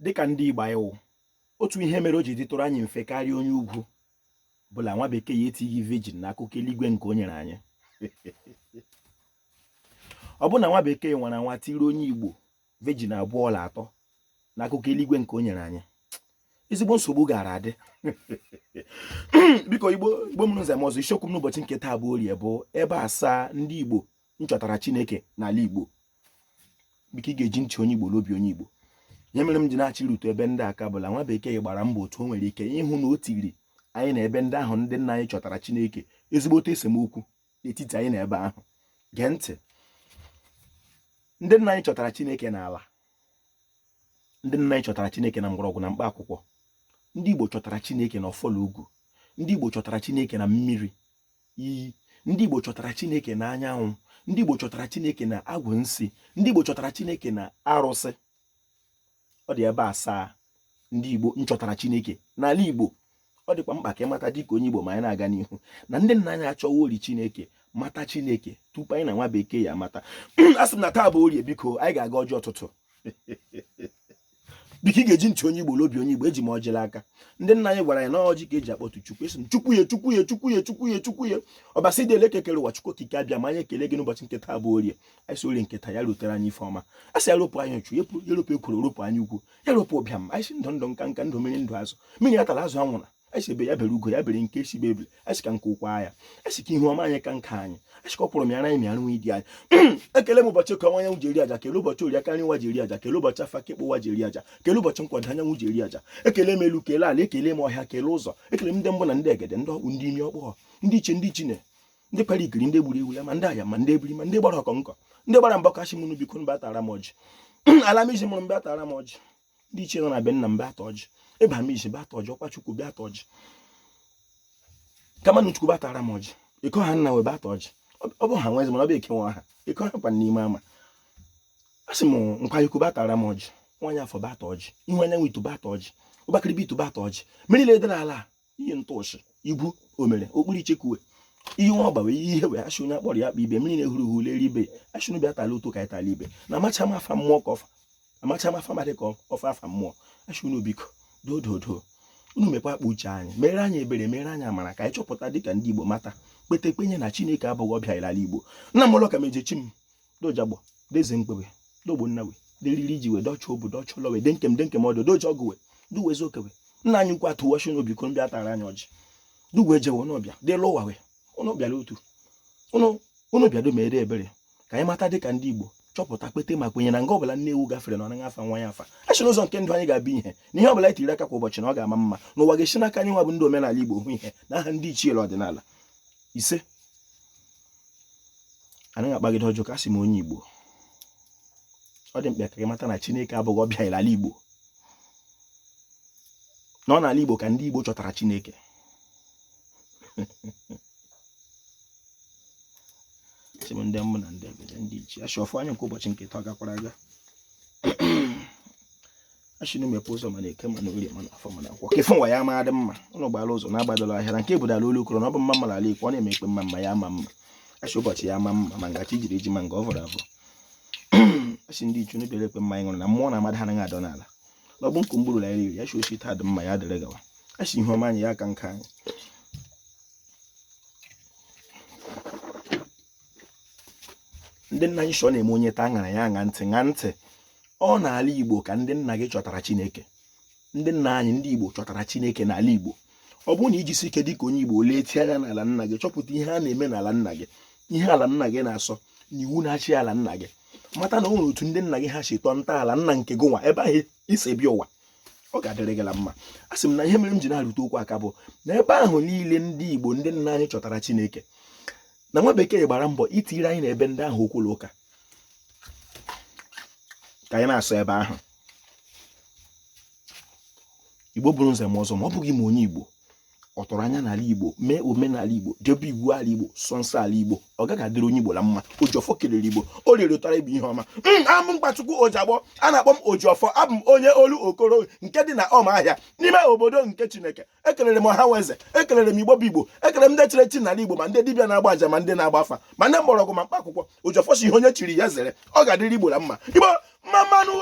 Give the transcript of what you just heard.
dịka ndị Igbo anyị wụ otu ihe mere o ji dịtụrụ anyị mfe karịa onye ugwu bụla nwa bekee ya etighi virgin na akụkọ eluigwe nke o nyere anyị. Ọ bụ na nwa bekee nwara nwa tiri onye Igbo virgin 2 na 3 na akụkọ eluigwe nke o nyere anyị, ezigbo nsogbu gara adị. Biko Igbo mụrụ nze m ọzọ, isiokwu m n'ụbọchị nke taa bụ Orie bụ ebe 7 ndị Igbo nchọtara Chineke n'ala Igbo. Biko ị ga-eji ntị onye Igbo n'obi onye Igbo. Ihe mere m ji na-achị rutu ebe ndị aka bụla nwa bekee gbara mbọ otu o nwere ike ịhụ na o tiri anyị na ebe ndị ahụ ndị nna anyị chọtara Chineke ezigbote esemokwu n'etiti anyị na ebe ahụ. Gee ntị, ndị nna anyị chọtara Chineke n'ala, ndị nna anyị chọtara Chineke na mgbọrọgwụ na mkpa akwụkwọ, ndị Igbo chọtara Chineke na ọfọlọ ugwu, ndị Igbo chọtara Chineke na mmiri iyi, ndị Igbo chọtara Chineke na anyanwụ, ndị Igbo chọtara Chineke na agwụ nsị, ndị Igbo chọtara Chineke na arụsị. Ọ dị ebe 7 ndị Igbo nchọtara Chineke n'ala Igbo. Ọ dịkwa mkpa ka ịmata dịka onye Igbo ma anyị na-aga n'ihu na ndị nna anyị achọwa ori Chineke, mata Chineke tupu anyị na nwa bekee ya mata. Asị m na taa bụ Orie, biko anyị ga-aga ọjị ọtụtụ. Biko ị ga-eji ntị onye Igbo n'obi onye Igbo, eji m ọjị aka. Ndị nna anyị gwara anyị na ọjị ka eji akpọtụ Chukwu. Esi m Chukwu ya ọbasi dị ele kekere ụwa Chukwu okike abịa ma anyị ekele gị n'ụbọchị nke taa bụ Orie. Anyị si Orie nke taa ya rutere anyị ife ọma. A sị ya ropụ anyị uchu, ya ropụ ekworo, ropụ anyị ukwu, ya ropụ ụbịam. Anyị si ndụ nka ndụ mmiri ndụ azụ, mmiri ya tara azụ anwụra. Anyị si ebe ya bere ugo, ya bere nke esi bebele. Anyị si ka nke ụkwa ya, anyị si ka ihu ọma anyị ka nka anyị, anyị si ka ọ kpọrọ m ya anyị mịara nwe dị anyị. Ekele m ụbọchị ka ọnwa anyanwụ ji eri aja, kele ụbọchị Orie aka nri nwa ji eri aja, kele ụbọchị afa kekpo nwa ji eri aja, kele ụbọchị nkwado anyanwụ ji eri aja. Ekele m elu, kele ala, ekele m ọhịa, kele ụzọ, ekele m ndị mbụ na ndị egede, ndị ọkpụ, ndị imi ọkpọ, ndị iche, ndị chine, ndị kpara ikiri, ndị gburu ewu ya, ma ndị aya, ma ndị ebiri, ma ndị gbara ọkọ nkọ, ndị gbara mbọ kashi mụnụ biko mba atara m ọjị. Ala m iji mụrụ mba atara m ọjị, ndị iche nọ na be nna mba ata ọjị, ịba m iji bata ọjị, ọkwa Chukwu bịa ata ọjị, kama na Chukwu batara m ọjị, ịkọ ha nna wee bata ọjị. Ọ bụ ha nwezi mana ọ bụ eke nwa ha, ịkọ ha kwa n'ime ama. Asị m nkwa Ikwu batara m ọjị, nwanyị afọ bata ọjị, ihu anyanwụ itu bata ọjị, ụbakịrịbị itu bata ọjị, mmiri ledara ala, ihe ntụọchị, igwu omere, okpuru ichekuwe, ihe nwa ọgbawe, ihe wee asị onye akpọrọ ya akpa ibe, mmiri na-ehuru hụ leri ibe, asị n'ubi atala ụtụ ka ịtala ibe, na amacha m afa mmụọ ka ọfa, amacha m afa madị ka ọfa afa mmụọ. Asị unu biko dododo unu mekwa akpa uche anyị, mere anyị ebere, mere anyị amara ka anyị chọpụta dịka ndị Igbo mata kpete kpenye na Chineke abụghị ọbịa ala Igbo. Nna m ụlọ ka mejechi m dojagbo deze mkpewe dogbo nnawe deriri ji wee dọcha obodo ọchọ lọwe de nkem ọdụ doje ọgụwe duwezi okewe. Nna anyị nkwa tụwashi n'obi ko mbịa tara anyị ọjị duwe jewe n'ọbịa dị lụwawe ụnụ bịara otu ụnụ bịado mere ebere ka anyị mata dịka ndị Igbo chọpụta kpete ma kwenye na nga ọbụla nne ewu gafere na ọnaghị afa nwa ya afa. Achị n'ụzọ nke ndụ anyị ga-abịa ihe na ihe ọbụla itiri aka kwa ụbọchị na ọ ga-ama mma n'ụwa ga-esi n'aka anyị nwa bụ ndị omenala Igbo hụ ihe na aha ndị ichie ọdịnala. 5 anaghị akpagide ọjọọ ka asị m onye Igbo. Ọ dị mkpa ka gị mata na Chineke abụghị ọbịa ala Igbo, na ọ n'ala Igbo ka ndị Igbo chọtara Chineke. Sị m ndị mbụ na ndị egede, ndị ichie, achị ọfụ anya nke ụbọchị nke taa gakwara aga. Achị na mepe ụzọ mana Eke mana Orie mana Afọ mana Nkwọ ka ịfụ nwa ya ma dị mma, ụlọ gbara ụzọ na-agbadoro ahịa na nke ebudala olu okoro na ọ bụ mma mara ala Igbo, ọ na-eme ikpe mma ya ama mma. Achị ụbọchị ya ama mma ma ngachi jiri eji ma nga ọ vọrọ avọ. Achị ndị ichu n'ebere ekpe mma anyị ṅụrụ na mmụọ na amadị ha anaghị adọ n'ala n'ọgbụ nkụ mgburu la iri ya chi ochi taa dị mma ya dịrị gawa. Achị ihu ọma anyị ya aka nka anyị. Ndị nna anyị shọ na-eme onye taa ṅara ya ṅa ntị. Ọ n'ala Igbo ka ndị nna gị chọtara Chineke. Ndị nna anyị ndị Igbo chọtara Chineke n'ala Igbo. Ọ bụrụ na iji si ike dịka onye Igbo letie anya n'ala nna gị, chọpụta ihe a na-eme n'ala nna gị, ihe ala nna gị na-asọ na iwu na-achị ala nna gị, mata na o nwere otu ndị nna gị ha si tọọ ntọala nna nke gị nwa ebe ahụ isi bịa ụwa, ọ ga-adịrị gị la mma. A sị m na ihe mere m ji na-arụte okwu aka bụ na ebe ahụ niile ndị Igbo ndị nna anyị chọtara Chineke, na nwa bekee gbara mbọ itiri anyị na ebe ndị ahụ okwulu ụka ka anyị na-asọ ebe ahụ. Igbo bụrụ nze m ọzọ ma ọ bụghị ma onye Igbo ọ tọrọ anya n'ala Igbo, mee omenala Igbo, debe iwu ala Igbo, sọ nsọ ala Igbo, ọ gaghị adịrị onye Igbo la mma. Ojiọfọ kelere Igbo, o rere ụtara ibu ihe ọma. Amụ Mkpachukwu Ojiagbọ, a na-akpọ m Ojiọfọ, abụ m onye olu okoro nke dị na Ọmahịa n'ime obodo nke Chineke. Ekelere m ọha nweze, ekelere m Igbo bụ Igbo, ekelere m ndị chiri echi n'ala Igbo, ma ndị dibịa na-agba aja ma ndị na-agba afa ma ndị mgbọrọgwụ ma mkpa akwụkwọ. Ojiọfọ si ihe onye chiri ya zere, ọ ga-adịrị Igbo la mma. Igbo mma mmanụ.